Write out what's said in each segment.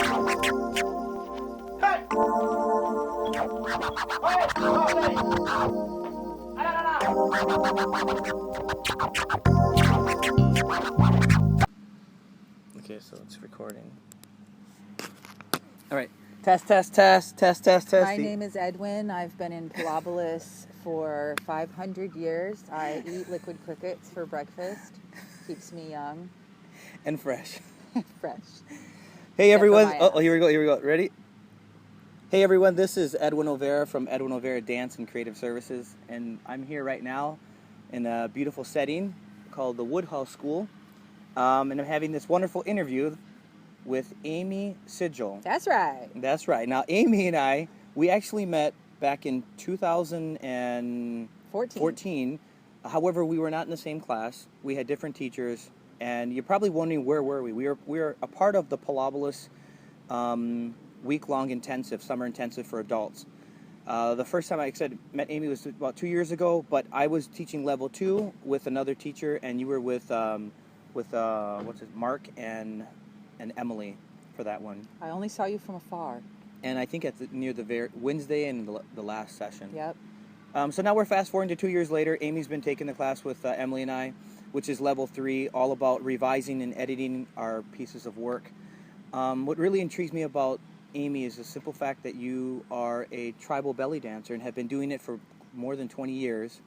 Okay, so it's recording. All right. Test. My name is Edwin. I've been in Pilobolus for 500 years. I eat liquid crickets for breakfast. Keeps me young. And fresh. Fresh. Hey, everyone. Except for my Here we go. Ready? Hey, everyone. This is Edwin Olvera from Edwin Olvera Dance and Creative Services. And I'm here right now in a beautiful setting called the Woodhouse School. And I'm having this wonderful interview with Amy Sigil. That's right. That's right. Now, Amy and I, we actually met back in 2014. However, we were not in the same class. We had different teachers. And you're probably wondering, where were we? We were a part of the Pilobolus week-long intensive, summer intensive for adults. The first time I met Amy was about 2 years ago, but I was teaching level 2 with another teacher, and you were with Mark and Emily for that one. I only saw you from afar. And I think near the Wednesday and the last session. Yep. So now we're fast forwarding to 2 years later. Amy's been taking the class with Emily and I, which is level 3, all about revising and editing our pieces of work. What really intrigues me about Amy is the simple fact that you are a tribal belly dancer and have been doing it for more than 20 years.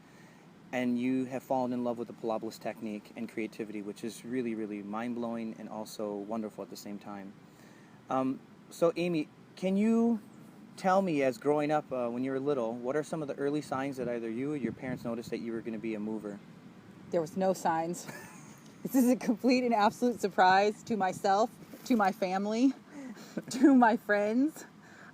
And you have fallen in love with the Pilobolus technique and creativity, which is really, really mind-blowing and also wonderful at the same time. So, Amy, can you tell me, as growing up when you were little, what are some of the early signs that either you or your parents noticed that you were going to be a mover? There was no signs. This is a complete and absolute surprise to myself, to my family, to my friends.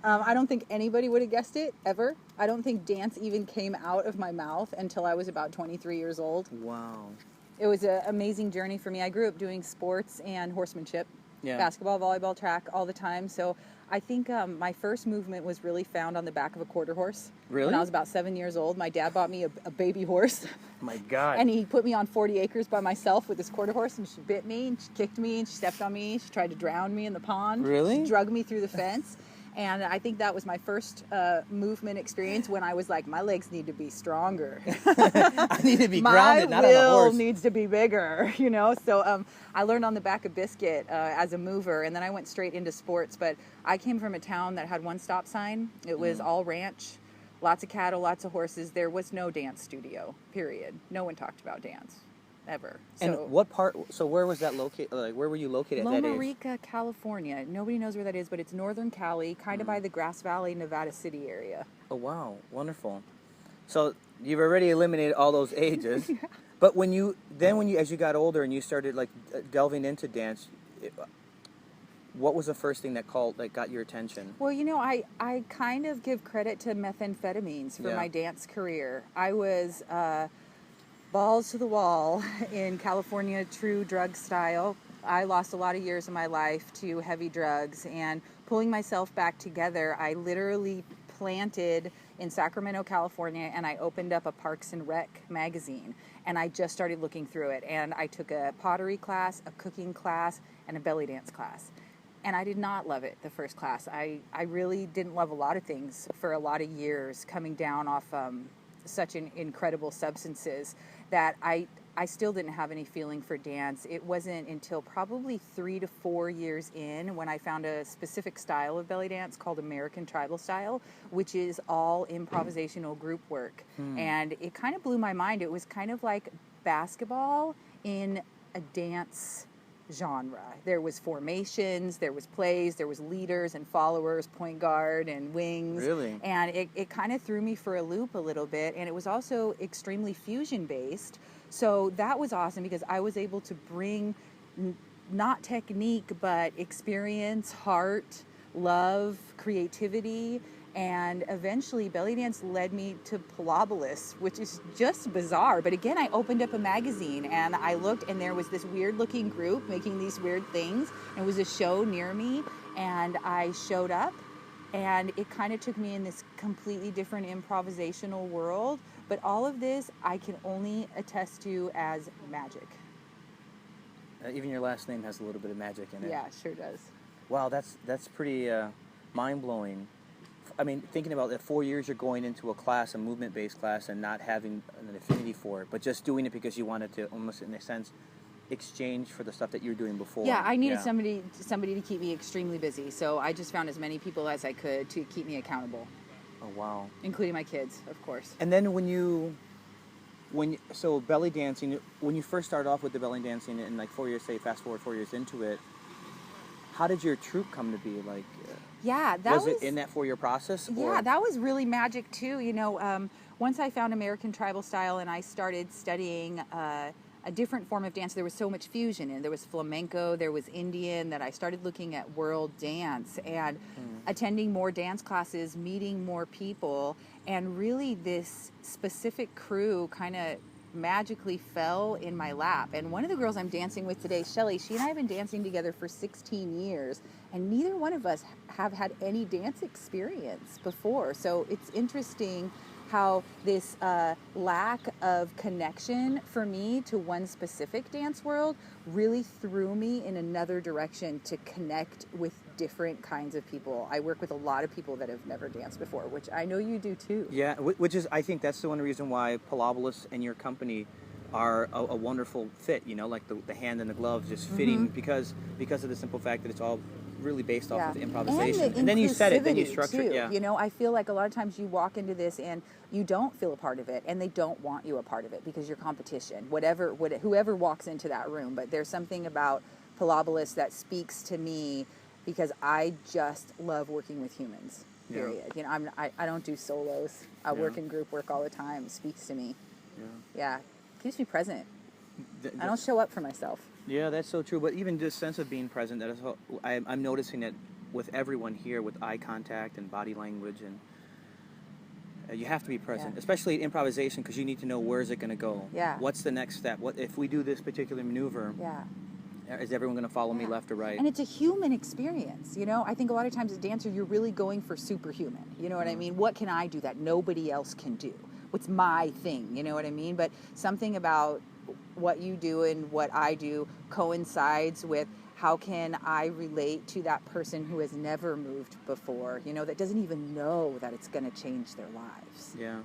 I don't think anybody would have guessed it, ever. I don't think dance even came out of my mouth until I was about 23 years old. Wow. It was an amazing journey for me. I grew up doing sports and horsemanship, basketball, volleyball, track, all the time. So I think my first movement was really found on the back of a quarter horse. Really? When I was about 7 years old. My dad bought me a baby horse. My God. And he put me on 40 acres by myself with this quarter horse, and she bit me, and she kicked me, and she stepped on me. She tried to drown me in the pond. Really? She drug me through the fence. And I think that was my first movement experience when I was like, my legs need to be stronger. I need to be grounded, not on a horse. My will needs to be bigger, you know? So I learned on the back of Biscuit as a mover, and then I went straight into sports. But I came from a town that had one stop sign. It was all ranch, lots of cattle, lots of horses. There was no dance studio, period. No one talked about dance. Ever. And what part? So where was that located? Like, where were you located at that age? Loma Rica, California. Nobody knows where that is, but it's northern Cali, kind of by the Grass Valley, Nevada City area. Oh wow, wonderful. So you've already eliminated all those ages, yeah. But when you as you got older and you started like delving into dance, what was the first thing that got your attention? Well, you know, I kind of give credit to methamphetamines for my dance career. I was balls to the wall in California, true drug style. I lost a lot of years of my life to heavy drugs, and pulling myself back together, I literally planted in Sacramento, California, and I opened up a Parks and Rec magazine, and I just started looking through it, and I took a pottery class, a cooking class, and a belly dance class. And I did not love it, the first class. I really didn't love a lot of things for a lot of years, coming down off such incredible substances that I still didn't have any feeling for dance. It wasn't until probably 3 to 4 years in when I found a specific style of belly dance called American tribal style, which is all improvisational group work. And it kind of blew my mind. It was kind of like basketball in a dance genre. There was formations, there was plays, there was leaders and followers, point guard and wings. Really? And it kind of threw me for a loop a little bit. And it was also extremely fusion based. So that was awesome because I was able to bring not technique, but experience, heart, love, creativity. And eventually belly dance led me to Pilobolus, which is just bizarre. But again, I opened up a magazine and I looked, and there was this weird looking group making these weird things. And it was a show near me, and I showed up, and it kind of took me in this completely different improvisational world. But all of this I can only attest to as magic. Even your last name has a little bit of magic in it. Yeah, it sure does. Wow, that's pretty mind-blowing. I mean, thinking about that 4 years you're going into a class, a movement-based class, and not having an affinity for it, but just doing it because you wanted to, almost in a sense, exchange for the stuff that you were doing before. Yeah, I needed somebody to keep me extremely busy, so I just found as many people as I could to keep me accountable. Oh, wow. Including my kids, of course. And then so belly dancing, when you first started off with the belly dancing and like 4 years, say fast forward 4 years into it, how did your troupe come to be? Like, yeah, that was it in that 4 year process? Or? Yeah, that was really magic too. You know, once I found American tribal style and I started studying a different form of dance, there was so much fusion, and there was flamenco, there was Indian, that I started looking at world dance and attending more dance classes, meeting more people, and really this specific crew kind of magically fell in my lap. And one of the girls I'm dancing with today, Shelly, she and I have been dancing together for 16 years, and neither one of us have had any dance experience before. So it's interesting how this lack of connection for me to one specific dance world really threw me in another direction to connect with different kinds of people. I work with a lot of people that have never danced before, which I know you do too. Yeah, which is, I think that's the one reason why Pilobolus and your company are a wonderful fit, you know, like the hand and the glove just fitting because of the simple fact that it's all really based off of improvisation. And then you said it, then you structure it. Yeah. You know, I feel like a lot of times you walk into this and you don't feel a part of it, and they don't want you a part of it because you're competition. Whoever walks into that room, but there's something about Pilobolus that speaks to me because I just love working with humans. Period. You know, I don't do solos. I work in group work all the time. It speaks to me. Yeah. Keeps me present. I don't show up for myself. Yeah, that's so true. But even this sense of being present, that is I'm noticing it with everyone here, with eye contact and body language, and you have to be present, especially in improvisation, because you need to know where is it going to go. Yeah. What's the next step? What if we do this particular maneuver? Yeah. Is everyone going to follow me left or right? And it's a human experience, you know? I think a lot of times as a dancer, you're really going for superhuman. You know what I mean? What can I do that nobody else can do? What's my thing? You know what I mean? But something about what you do and what I do coincides with how can I relate to that person who has never moved before, you know, that doesn't even know that it's going to change their lives. Yeah.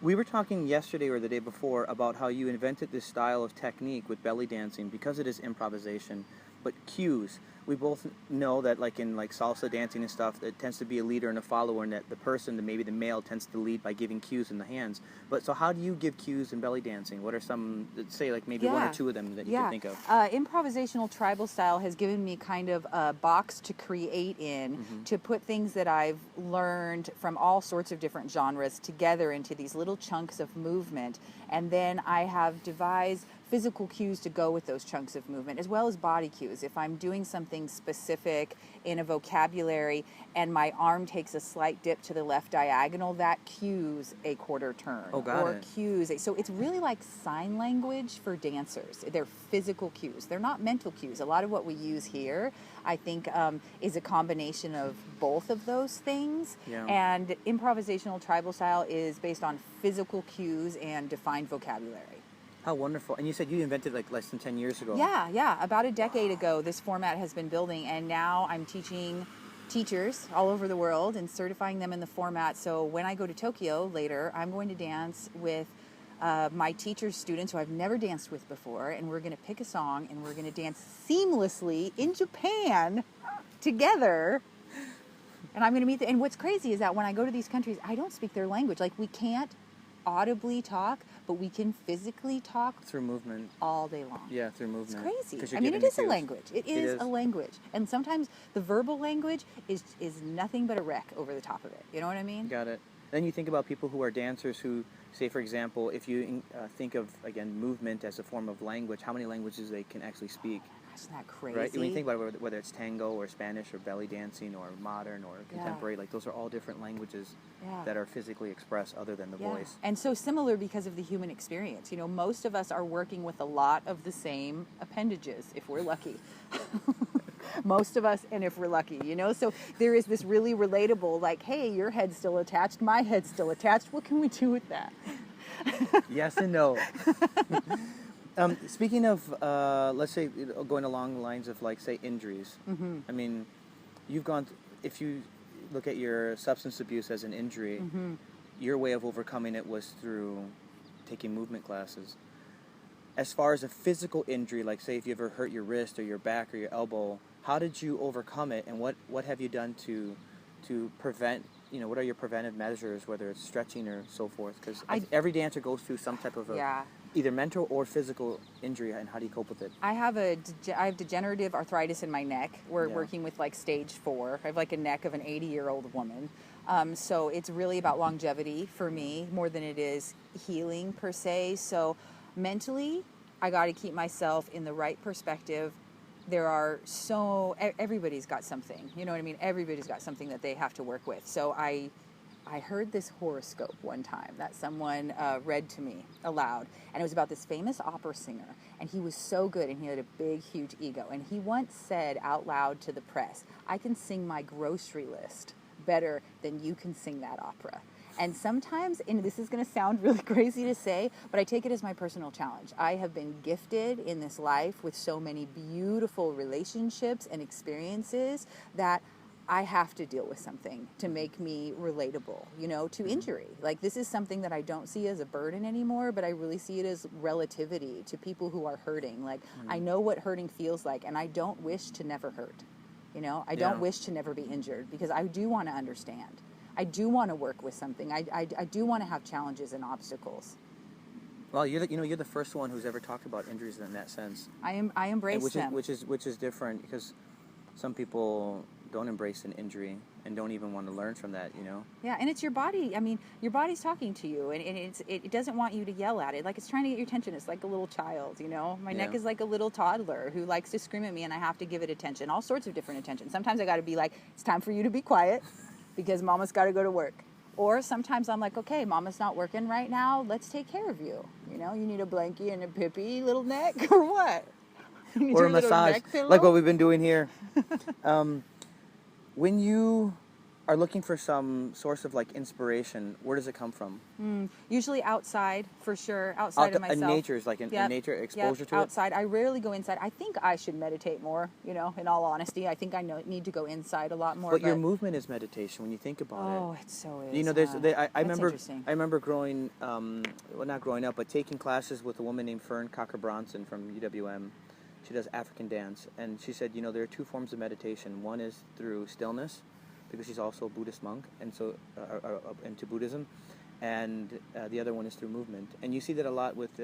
We were talking yesterday or the day before about how you invented this style of technique with belly dancing because it is improvisation, but cues. We both know that, like in like salsa dancing and stuff, it tends to be a leader and a follower, and that the person, maybe the male, tends to lead by giving cues in the hands. But so how do you give cues in belly dancing? What are some, say like maybe one or two of them that you can think of? Improvisational tribal style has given me kind of a box to create in, to put things that I've learned from all sorts of different genres together into these little chunks of movement. And then I have devised physical cues to go with those chunks of movement, as well as body cues. If I'm doing something specific in a vocabulary and my arm takes a slight dip to the left diagonal, that cues a quarter turn. So it's really like sign language for dancers. They're physical cues. They're not mental cues. A lot of what we use here, I think, is a combination of both of those things. Yeah. And improvisational tribal style is based on physical cues and defined vocabulary. How wonderful. And you said you invented like less than 10 years ago. Yeah. About a decade ago, this format has been building, and now I'm teaching teachers all over the world and certifying them in the format. So when I go to Tokyo later, I'm going to dance with my teacher's students who I've never danced with before, and we're going to pick a song, and we're going to dance seamlessly in Japan together. And I'm going to meet and what's crazy is that when I go to these countries, I don't speak their language. Like, we can't audibly talk, but we can physically talk through movement all day long. Yeah, through movement. It's crazy. I mean, it is a language. It is a language. And sometimes the verbal language is nothing but a wreck over the top of it. You know what I mean? Got it. Then you think about people who are dancers who, say, for example, if you think of, again, movement as a form of language, how many languages they can actually speak. Isn't that crazy? Right? When you think about it, whether it's tango or Spanish or belly dancing or modern or contemporary, like those are all different languages that are physically expressed other than the voice. And so similar because of the human experience. You know, most of us are working with a lot of the same appendages, if we're lucky. Most of us, and if we're lucky, you know? So there is this really relatable, like, hey, your head's still attached, my head's still attached. What can we do with that? Yes and no. Speaking of, let's say, going along the lines of, like, say, injuries. I mean, you've gone, if you look at your substance abuse as an injury, your way of overcoming it was through taking movement classes. As far as a physical injury, like say if you ever hurt your wrist or your back or your elbow, how did you overcome it, and what have you done to prevent, what are your preventive measures, whether it's stretching or so forth? Because every dancer goes through some type of either mental or physical injury, and how do you cope with it? I have degenerative arthritis in my neck. We're working with like stage 4. I have like a neck of an 80-year-old woman. So it's really about longevity for me more than it is healing per se. So mentally, I got to keep myself in the right perspective. Everybody's got something, you know what I mean? Everybody's got something that they have to work with. So I heard this horoscope one time that someone read to me aloud, and it was about this famous opera singer, and he was so good, and he had a big, huge ego, and he once said out loud to the press, "I can sing my grocery list better than you can sing that opera." And sometimes, and this is going to sound really crazy to say, but I take it as my personal challenge. I have been gifted in this life with so many beautiful relationships and experiences that I have to deal with something to make me relatable, to injury. Like, this is something that I don't see as a burden anymore, but I really see it as relativity to people who are hurting. Like, I know what hurting feels like, and I don't wish to never hurt. I don't wish to never be injured, because I do want to understand. I do want to work with something. I do want to have challenges and obstacles. Well, you're the first one who's ever talked about injuries in that sense. I embrace them, which is different, because some people don't embrace an injury and don't even want to learn from that. Yeah, and it's your body. I mean, your body's talking to you, and it doesn't want you to yell at it. Like, it's trying to get your attention. It's like a little child. My neck is like a little toddler who likes to scream at me, and I have to give it attention, all sorts of different attention. Sometimes I got to be like, it's time for you to be quiet, because Mama's got to go to work. Or sometimes I'm like, okay, Mama's not working right now. Let's take care of you. You need a blankie and a pippy, little neck, or what? Or a massage, like what we've been doing here. When you are looking for some source of like inspiration, where does it come from? Usually outside, for sure. Outside of myself. In nature, in nature, exposure to outside. I rarely go inside. I think I should meditate more, in all honesty. I think I need to go inside a lot more. But your movement is meditation when you think about it. Oh, it so is. I remember growing, not growing up, but taking classes with a woman named Fern Cocker-Bronson from UWM. She does African dance, and she said, there are two forms of meditation. One is through stillness, because she's also a Buddhist monk, and so into Buddhism, and the other one is through movement. And you see that a lot with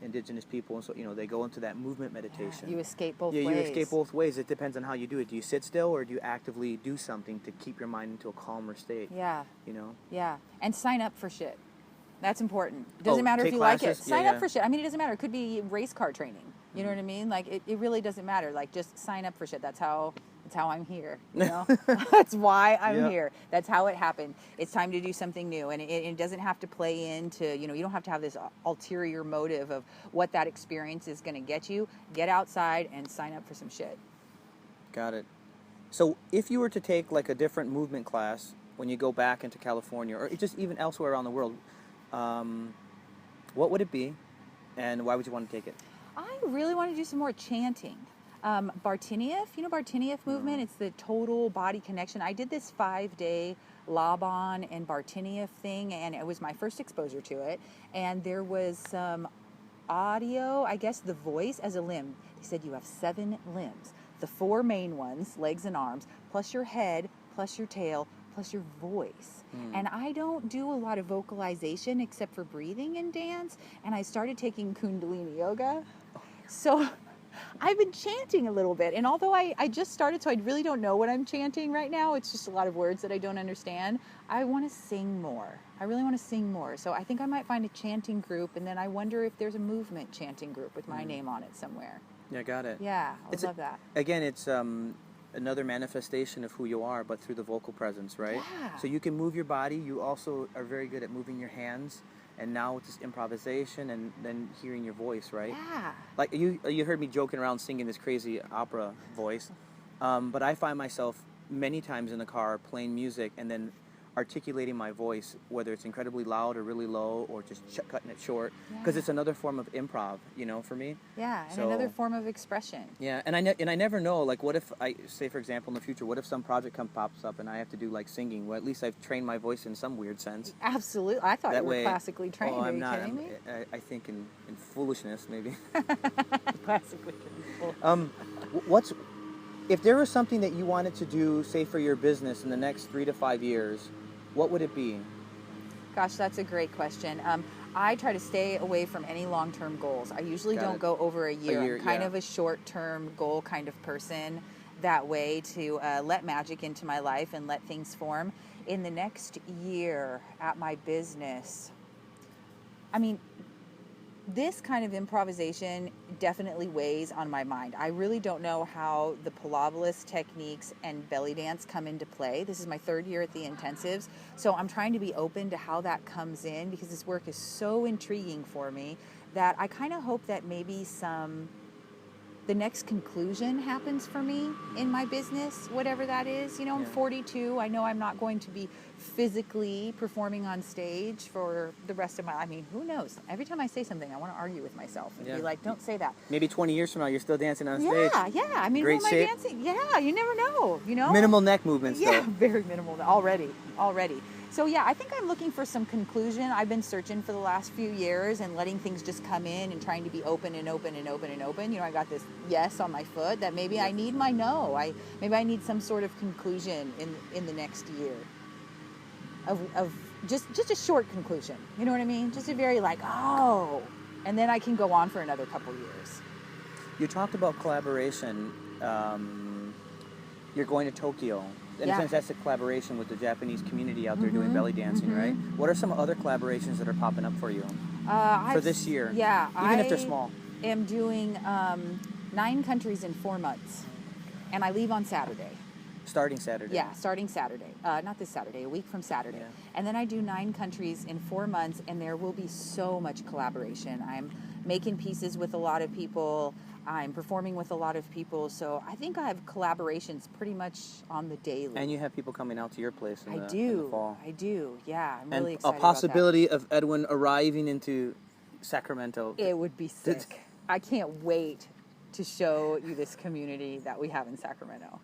indigenous people, and so they go into that movement meditation. You escape both ways. Yeah, you escape both ways. It depends on how you do it. Do you sit still, or do you actively do something to keep your mind into a calmer state? Yeah. Yeah, and sign up for shit. That's important. It doesn't matter if you classes? like it. Sign up for shit. I mean, it doesn't matter. It could be race car training. You know what I mean? Like, it really doesn't matter. Like, just sign up for shit. That's how I'm here. That's why I'm here. That's how it happened. It's time to do something new, and it doesn't have to play into, you don't have to have this ulterior motive of what that experience is going to get you. Get outside and sign up for some shit. Got it. So if you were to take like a different movement class when you go back into California, or just even elsewhere around the world, what would it be, and why would you want to take it? I really want to do some more chanting. Bartinieff, Bartinieff movement? It's the total body connection. I did this 5-day Laban and Bartinieff thing, and it was my first exposure to it. And there was some audio, I guess the voice as a limb. They said you have 7 limbs. The 4 main ones, legs and arms, plus your head, plus your tail, plus your voice. And I don't do a lot of vocalization except for breathing in dance. And I started taking Kundalini yoga. So I've been chanting a little bit. And although I just started, so I really don't know what I'm chanting right now. It's just a lot of words that I don't understand. I want to sing more. I really want to sing more. So I think I might find a chanting group. And then I wonder if there's a movement chanting group with my name on it somewhere. Yeah, got it. Yeah, I love that. Again, it's another manifestation of who you are, but through the vocal presence, right? Yeah. So you can move your body. You also are very good at moving your hands. And now it's just improvisation and then hearing your voice, right? Yeah. Like you heard me joking around singing this crazy opera voice. But I find myself many times in the car playing music, and then articulating my voice, whether it's incredibly loud or really low or just cutting it short, because it's another form of improv, you know, for me. Yeah, and another form of expression. Yeah, and I never know, like, what if I say, for example, in the future, what if some project pops up and I have to do like singing? Well, at least I've trained my voice in some weird sense. Absolutely, I thought That you were way, classically trained. Oh, Are I'm you not. kidding me? I think in foolishness, maybe. Classically trained. What's if there was something that you wanted to do, say, for your business in the next 3 to 5 years, what would it be? Gosh, that's a great question. I try to stay away from any long-term goals. I usually don't go over a year. I'm kind of a short-term goal kind of person that way, to let magic into my life and let things form. In the next year at my business, I mean, this kind of improvisation definitely weighs on my mind. I really don't know how the Pilobolus techniques and belly dance come into play. This is my 3rd year at the intensives, so I'm trying to be open to how that comes in, because this work is so intriguing for me that I kind of hope that maybe the next conclusion happens for me in my business, whatever that is. You know, I'm 42. I know I'm not going to be physically performing on stage for the rest of my life. I mean, who knows? Every time I say something, I want to argue with myself and be like, don't say that. Maybe 20 years from now, you're still dancing on stage. Yeah. I mean, Great who am shape. I dancing? Yeah, you never know, you know? Minimal neck movements, Yeah, though. very minimal already. So yeah, I think I'm looking for some conclusion. I've been searching for the last few years and letting things just come in and trying to be open and open and open and open. You know, I got this yes on my foot that maybe I need my no. Maybe I need some sort of conclusion in the next year. Of just a short conclusion. You know what I mean? Just a very like, oh, and then I can go on for another couple years. You talked about collaboration. You're going to Tokyo. In a sense, that's a collaboration with the Japanese community out there doing belly dancing, right? What are some other collaborations that are popping up for you for this year? Yeah. Even if they're small. I am doing 9 countries in 4 months, and I leave on Saturday. Starting Saturday. Yeah, starting Saturday. Not this Saturday, a week from Saturday. Yeah. And then I do 9 countries in 4 months, and there will be so much collaboration. I'm making pieces with a lot of people. I'm performing with a lot of people. So I think I have collaborations pretty much on the daily. And you have people coming out to your place in the fall. I do. Yeah, I'm and really excited a possibility of Edwin arriving into Sacramento. It would be sick. I can't wait to show you this community that we have in Sacramento.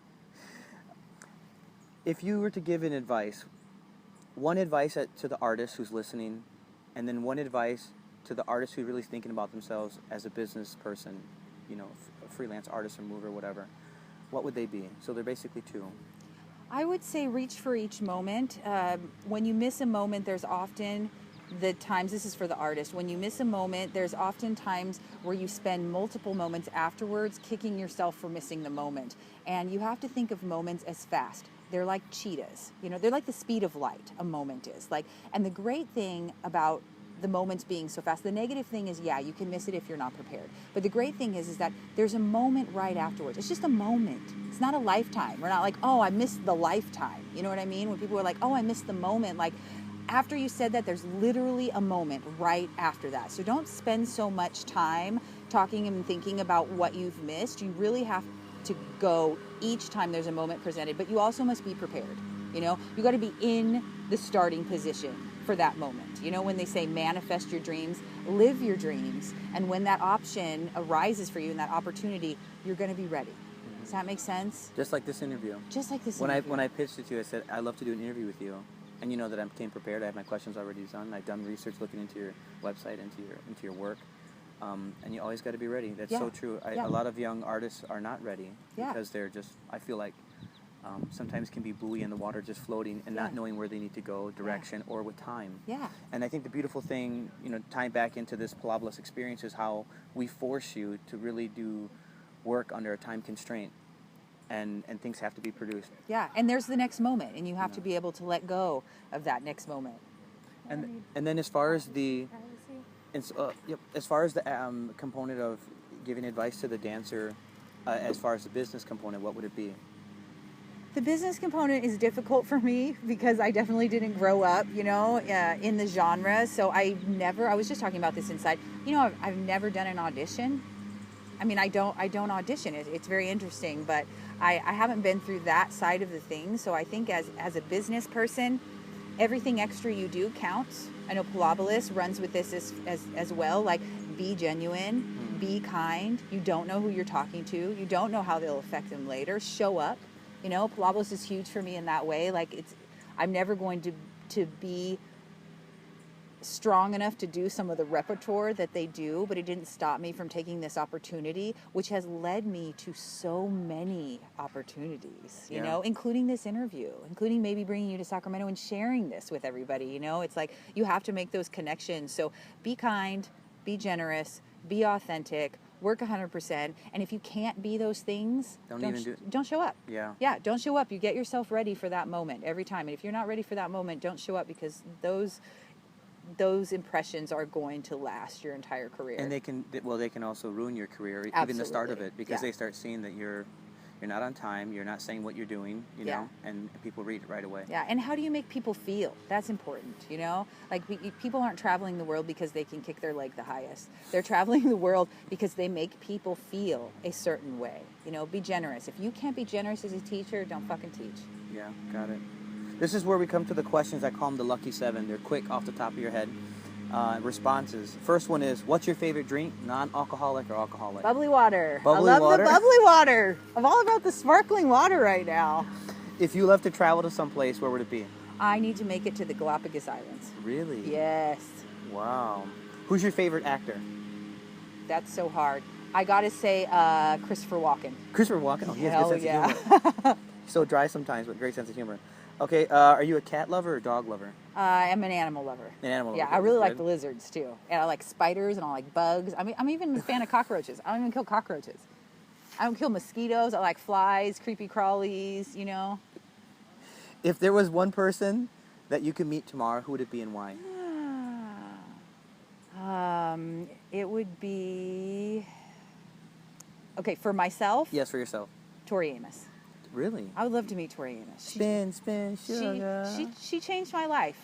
If you were to give an advice, one advice to the artist who's listening, and then one advice to the artist who's really thinking about themselves as a business person, you know, a freelance artist or mover, whatever, what would they be? So they're basically 2. I would say reach for each moment. When you miss a moment, there's often the times, this is for the artist, when you miss a moment, there's often times where you spend multiple moments afterwards kicking yourself for missing the moment. And you have to think of moments as fast. They're like cheetahs, you know, they're like the speed of light, a moment is. And the great thing about the moments being so fast, the negative thing is, you can miss it if you're not prepared. But the great thing is that there's a moment right afterwards. It's just a moment. It's not a lifetime. We're not like, oh, I missed the lifetime. You know what I mean? When people are like, oh, I missed the moment, like, after you said that, there's literally a moment right after that. So don't spend so much time talking and thinking about what you've missed. You really have to go each time there's a moment presented, but you also must be prepared. You know, you got to be in the starting position for that moment. You know, when they say manifest your dreams, live your dreams, and when that option arises for you and that opportunity, you're going to be ready. Does that make sense? Just like this interview. Just like this when interview. When I pitched it to you, I said, I'd love to do an interview with you. And you know that I came prepared. I have my questions already done. I've done research looking into your website, into your work. And you always got to be ready. That's so true. A lot of young artists are not ready because they're just, I feel like, sometimes can be buoy in the water, just floating and not knowing where they need to go, direction, or with time. Yeah. And I think the beautiful thing, you know, tying back into this Pilobolus experience is how we force you to really do work under a time constraint. And things have to be produced. Yeah, and there's the next moment, and you have to be able to let go of that next moment. And then as far as the component of giving advice to the dancer, as far as the business component, what would it be? The business component is difficult for me because I definitely didn't grow up, you know, in the genre. So I was just talking about this inside. You know, I've never done an audition. I mean, I don't audition. It's very interesting, but I haven't been through that side of the thing. So I think as a business person, everything extra you do counts. I know Pilobolus runs with this as well. Like, be genuine, be kind. You don't know who you're talking to. You don't know how they'll affect them later. Show up. You know, Pilobolus is huge for me in that way. Like, I'm never going to be strong enough to do some of the repertoire that they do, but it didn't stop me from taking this opportunity, which has led me to so many opportunities, you know, including this interview, including maybe bringing you to Sacramento and sharing this with everybody. You know, it's like you have to make those connections. So be kind, be generous, be authentic, work 100%. And if you can't be those things, don't show up. Yeah, don't show up. You get yourself ready for that moment every time. And if you're not ready for that moment, don't show up, because those impressions are going to last your entire career. And they can also ruin your career, Absolutely. even the start of it, because they start seeing that you're not on time, you're not saying what you're doing, you know, and people read it right away. Yeah, and how do you make people feel? That's important, you know? Like, people aren't traveling the world because they can kick their leg the highest. They're traveling the world because they make people feel a certain way. You know, be generous. If you can't be generous as a teacher, don't fucking teach. Yeah, got it. This is where we come to the questions. I call them the Lucky 7. They're quick, off the top of your head. Responses. First one is, what's your favorite drink, non-alcoholic or alcoholic? Bubbly water. Bubbly I love water? the bubbly water. I'm all about the sparkling water right now. If you left to travel to some place, where would it be? I need to make it to the Galapagos Islands. Really? Yes. Wow. Who's your favorite actor? That's so hard. I gotta say Christopher Walken. Christopher Walken? Oh, he has a good sense of humor. So dry sometimes, but great sense of humor. Okay, are you a cat lover or dog lover? I'm an animal lover. An animal lover. Yeah, I really like the lizards too. And I like spiders and I like bugs. I'm even a fan of cockroaches. I don't even kill cockroaches. I don't kill mosquitoes. I like flies, creepy crawlies, you know. If there was one person that you could meet tomorrow, who would it be and why? It would be... Okay, for myself? Yes, for yourself. Tori Amos. Really? I would love to meet Tori Amos. Spin, sugar. She changed my life.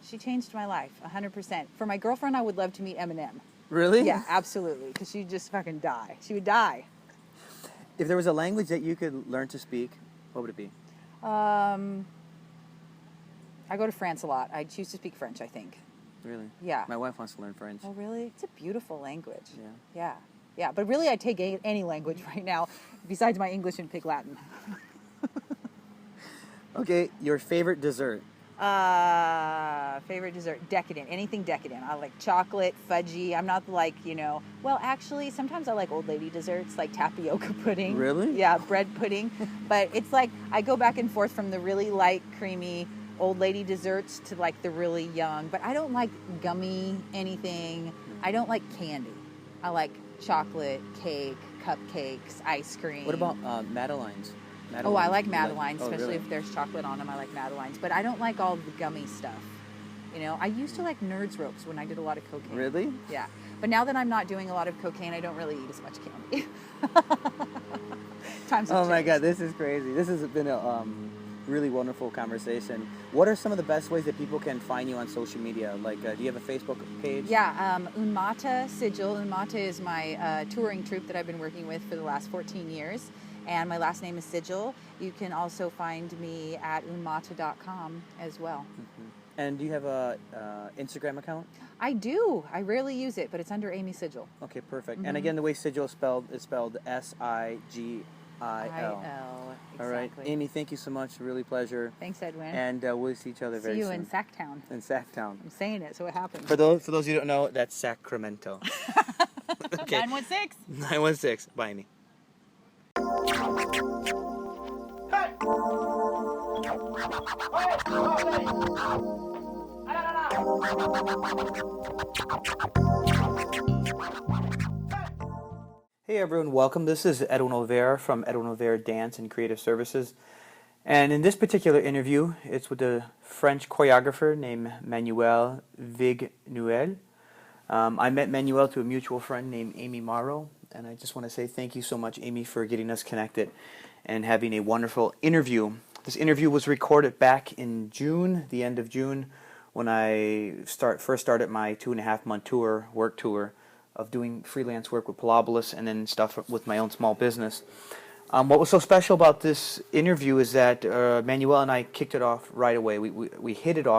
She changed my life, 100%. For my girlfriend, I would love to meet Eminem. Really? Yeah, absolutely, because she'd just fucking die. She would die. If there was a language that you could learn to speak, what would it be? I go to France a lot. I choose to speak French, I think. Really? Yeah. My wife wants to learn French. Oh, really? It's a beautiful language. Yeah. Yeah. Yeah, but really I'd take any language right now besides my English and Pig Latin. Okay, your favorite dessert? Favorite dessert? Decadent. Anything decadent. I like chocolate, fudgy. I'm not like, you know... Well, actually, sometimes I like old lady desserts, like tapioca pudding. Really? Yeah, bread pudding. But it's like, I go back and forth from the really light, creamy old lady desserts to like the really young. But I don't like gummy anything. I don't like candy. I like chocolate, cake, cupcakes, ice cream. What about Madeleines? Oh, I like Madeleines, especially really? if there's chocolate on them. I like Madeleines, but I don't like all the gummy stuff. You know, I used to like Nerds ropes when I did a lot of cocaine. Really? Yeah, but now that I'm not doing a lot of cocaine, I don't really eat as much candy. Times have Oh my changed. God, this is crazy. This has been a really wonderful conversation. What are some of the best ways that people can find you on social media? Like, do you have a Facebook page? Yeah, Unmata Sigil. Unmata is my touring troupe that I've been working with for the last 14 years. And my last name is Sigil. You can also find me at unmata.com as well. Mm-hmm. And do you have a Instagram account? I do. I rarely use it, but it's under Amy Sigil. Okay, perfect. Mm-hmm. And again, the way Sigil is spelled S-I-G-I-L. Exactly. All right. Amy, thank you so much. Really pleasure. Thanks, Edwin. And we'll see each other very soon. See you in Sacktown. In Sacktown. I'm saying it, so it happens. For those who don't know, that's Sacramento. Okay. 916. 916. Bye, Amy. Hey everyone, welcome. This is Edwin Olvera from Edwin Olvera Dance and Creative Services. And in this particular interview, it's with a French choreographer named Manuel Vignuel. I met Manuel through a mutual friend named Amy Morrow, and I just want to say thank you so much, Amy, for getting us connected and having a wonderful interview. This interview was recorded back in June, the end of June, when I first started my 2.5-month work tour of doing freelance work with Pilobolus and then stuff with my own small business. What was so special about this interview is that Manuel and I kicked it off right away. We hit it off